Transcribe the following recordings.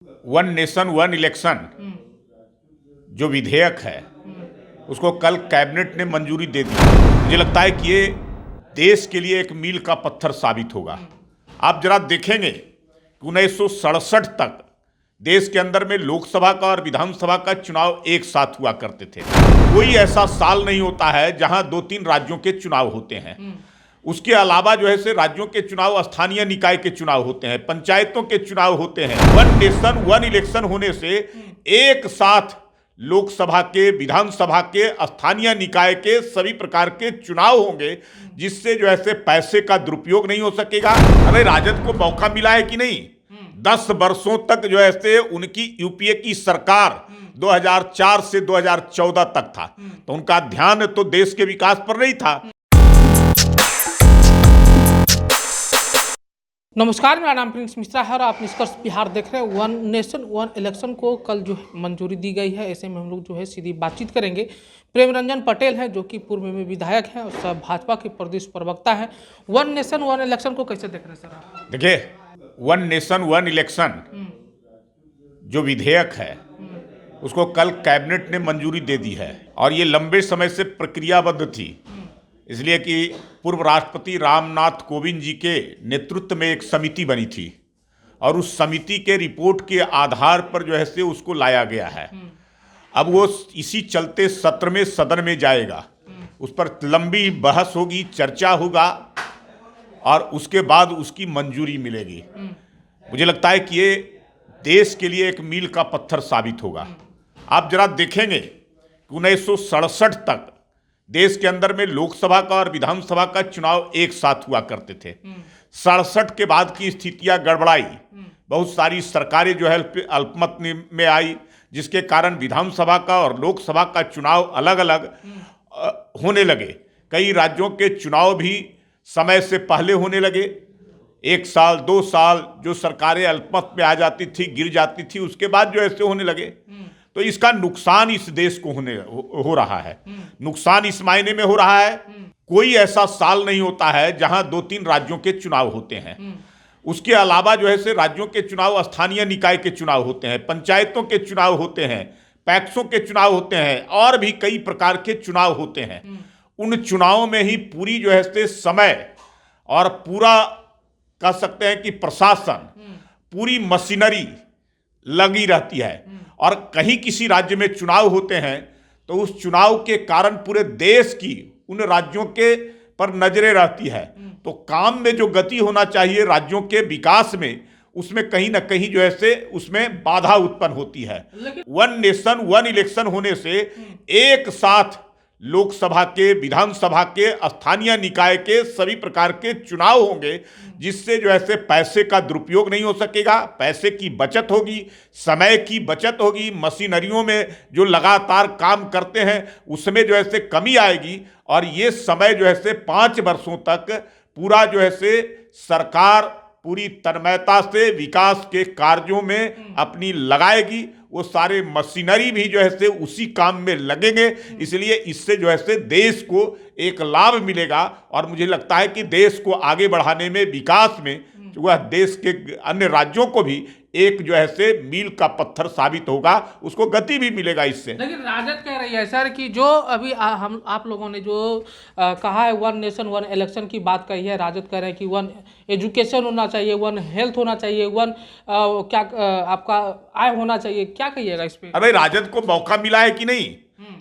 One nation one election जो विधेयक है उसको कल कैबिनेट ने मंजूरी दे दी। मुझे लगता है कि ये देश के लिए एक मील का पत्थर साबित होगा। आप जरा देखेंगे कि 1967 तक देश के अंदर में लोकसभा का और विधानसभा का चुनाव एक साथ हुआ करते थे। कोई ऐसा साल नहीं होता है जहां 2-3 राज्यों के चुनाव होते हैं। उसके अलावा जो है से राज्यों के चुनाव, स्थानीय निकाय के चुनाव होते हैं, पंचायतों के चुनाव होते हैं। वन नेशन वन इलेक्शन होने से एक साथ लोकसभा के, विधानसभा के, स्थानीय निकाय के सभी प्रकार के चुनाव होंगे, जिससे जो है पैसे का दुरुपयोग नहीं हो सकेगा। अरे राजद को मौका मिला है कि नहीं? 10 वर्षों तक जो है उनकी यूपीए की सरकार 2004 से 2014 तक था, तो उनका ध्यान तो देश के विकास पर नहीं था। नमस्कार, मेरा नाम प्रिंस मिश्रा है और आप निष्कर्ष बिहार देख रहे हैं। वन नेशन वन इलेक्शन को कल जो मंजूरी दी गई है, ऐसे में हम लोग जो है सीधी बातचीत करेंगे। प्रेम रंजन पटेल हैं जो कि पूर्व में विधायक हैं और सब भाजपा के प्रदेश प्रवक्ता हैं। वन नेशन वन इलेक्शन को कैसे देख रहे हैं सर आप? देखिए, वन नेशन वन इलेक्शन जो विधेयक है उसको कल कैबिनेट ने मंजूरी दे दी है और ये लंबे समय से प्रक्रियाबद्ध थी, इसलिए कि पूर्व राष्ट्रपति रामनाथ कोविंद जी के नेतृत्व में एक समिति बनी थी और उस समिति के रिपोर्ट के आधार पर जो है से उसको लाया गया है। अब वो इसी चलते सत्र में सदन में जाएगा, उस पर लंबी बहस होगी, चर्चा होगा और उसके बाद उसकी मंजूरी मिलेगी। मुझे लगता है कि ये देश के लिए एक मील का पत्थर साबित होगा। आप जरा देखेंगे कि 1967 तक देश के अंदर में लोकसभा का और विधानसभा का चुनाव एक साथ हुआ करते थे। 67 के बाद की स्थितियां गड़बड़ाई, बहुत सारी सरकारें जो है अल्पमत में आई, जिसके कारण विधानसभा का और लोकसभा का चुनाव अलग अलग होने लगे। कई राज्यों के चुनाव भी समय से पहले होने लगे। 1 साल 2 साल जो सरकारें अल्पमत में आ जाती थी, गिर जाती थी, उसके बाद जो ऐसे होने लगे। तो इसका नुकसान इस देश को हो रहा है। नुकसान इस मायने में हो रहा है, कोई ऐसा साल नहीं होता है जहां 2-3 राज्यों के चुनाव होते हैं। उसके अलावा जो है से राज्यों के चुनाव, स्थानीय निकाय के चुनाव होते हैं, पंचायतों के चुनाव होते हैं, पैक्सों के चुनाव होते हैं और भी कई प्रकार के चुनाव होते हैं। उन चुनावों में ही पूरी जो है से समय और पूरा कह सकते हैं कि प्रशासन, पूरी मशीनरी लगी रहती है। और कहीं किसी राज्य में चुनाव होते हैं तो उस चुनाव के कारण पूरे देश की उन राज्यों के पर नजरें रहती है। तो काम में जो गति होना चाहिए राज्यों के विकास में, उसमें कहीं ना कहीं जो है से उसमें बाधा उत्पन्न होती है। वन नेशन वन इलेक्शन होने से एक साथ लोकसभा के, विधानसभा के, स्थानीय निकाय के सभी प्रकार के चुनाव होंगे, जिससे जो है पैसे का दुरुपयोग नहीं हो सकेगा, पैसे की बचत होगी, समय की बचत होगी, मशीनरियों में जो लगातार काम करते हैं उसमें जो है कमी आएगी और ये समय जो है 5 वर्षों तक पूरा जो है सरकार पूरी तन्मयता से विकास के कार्यों में अपनी लगाएगी। वो सारे मशीनरी भी जो है उसी काम में लगेंगे, इसलिए इससे जो है देश को एक लाभ मिलेगा और मुझे लगता है कि देश को आगे बढ़ाने में, विकास में, वह देश के अन्य राज्यों को भी एक जो है मील का पत्थर साबित होगा, उसको गति भी मिलेगा इससे। लेकिन राजद कह रही है सर कि जो अभी हम आप लोगों ने जो कहा है वन नेशन वन इलेक्शन की बात कही है, राजद कह रहे हैं कि वन एजुकेशन होना चाहिए, वन हेल्थ होना चाहिए, वन आपका आय होना चाहिए। क्या कहिएगा इस पे? अरे राजद को मौका मिला है कि नहीं?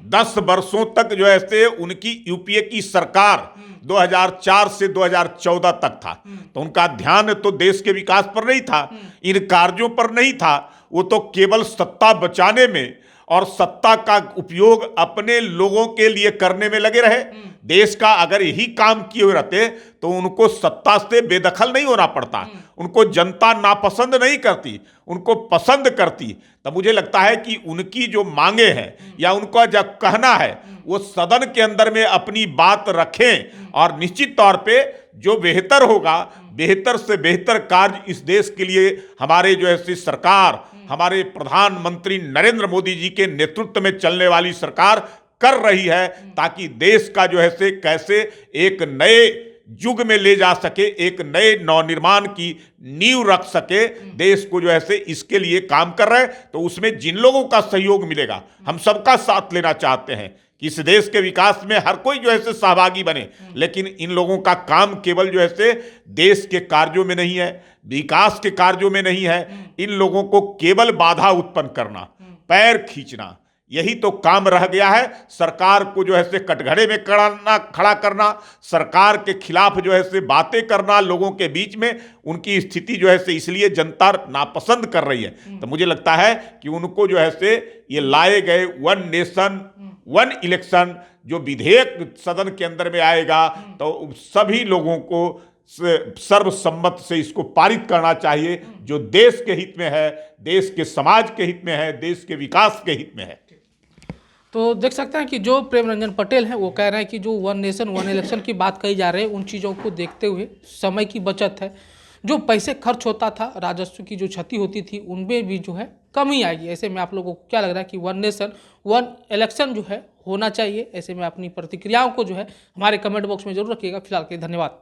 10 वर्षों तक जो है उनकी यूपीए की सरकार 2004 से 2014 तक था, तो उनका ध्यान तो देश के विकास पर नहीं था, इन कार्यों पर नहीं था। वो तो केवल सत्ता बचाने में और सत्ता का उपयोग अपने लोगों के लिए करने में लगे रहे। देश का अगर यही काम किए हुए रहते तो उनको सत्ता से बेदखल नहीं होना पड़ता, उनको जनता नापसंद नहीं करती, उनको पसंद करती। तब मुझे लगता है कि उनकी जो मांगे हैं या उनका जो कहना है वो सदन के अंदर में अपनी बात रखें और निश्चित तौर पे जो बेहतर होगा, बेहतर से बेहतर कार्य इस देश के लिए हमारे जो है सरकार, हमारे प्रधानमंत्री नरेंद्र मोदी जी के नेतृत्व में चलने वाली सरकार कर रही है, ताकि देश का जो है कैसे एक नए युग में ले जा सके, एक नए नवनिर्माण की नींव रख सके, देश को जो है से इसके लिए काम कर रहे हैं। तो उसमें जिन लोगों का सहयोग मिलेगा, हम सबका साथ लेना चाहते हैं कि इस देश के विकास में हर कोई जो है से सहभागी बने, लेकिन इन लोगों का काम केवल जो है से देश के कार्यों में नहीं है, विकास के कार्यों में नहीं है। इन लोगों को केवल बाधा उत्पन्न करना, पैर खींचना, यही तो काम रह गया है। सरकार को जो है से कटघरे में खड़ा करना, सरकार के खिलाफ जो है से बातें करना, लोगों के बीच में उनकी स्थिति जो है से इसलिए जनता नापसंद कर रही है। तो मुझे लगता है कि उनको जो है से ये लाए गए वन नेशन वन इलेक्शन जो विधेयक सदन के अंदर में आएगा, तो सभी लोगों को सर्वसम्मत से इसको पारित करना चाहिए, जो देश के हित में है, देश के समाज के हित में है, देश के विकास के हित में है। तो देख सकते हैं कि जो प्रेम रंजन पटेल हैं वो कह रहे हैं कि जो वन नेशन वन इलेक्शन की बात कही जा रही है, उन चीज़ों को देखते हुए समय की बचत है, जो पैसे खर्च होता था, राजस्व की जो क्षति होती थी, उनमें भी जो है कमी आएगी। ऐसे में आप लोगों को क्या लग रहा है कि वन नेशन वन इलेक्शन जो है होना चाहिए? ऐसे में अपनी प्रतिक्रियाओं को जो है हमारे कमेंट बॉक्स में जरूर रखिएगा। फिलहाल के लिए धन्यवाद।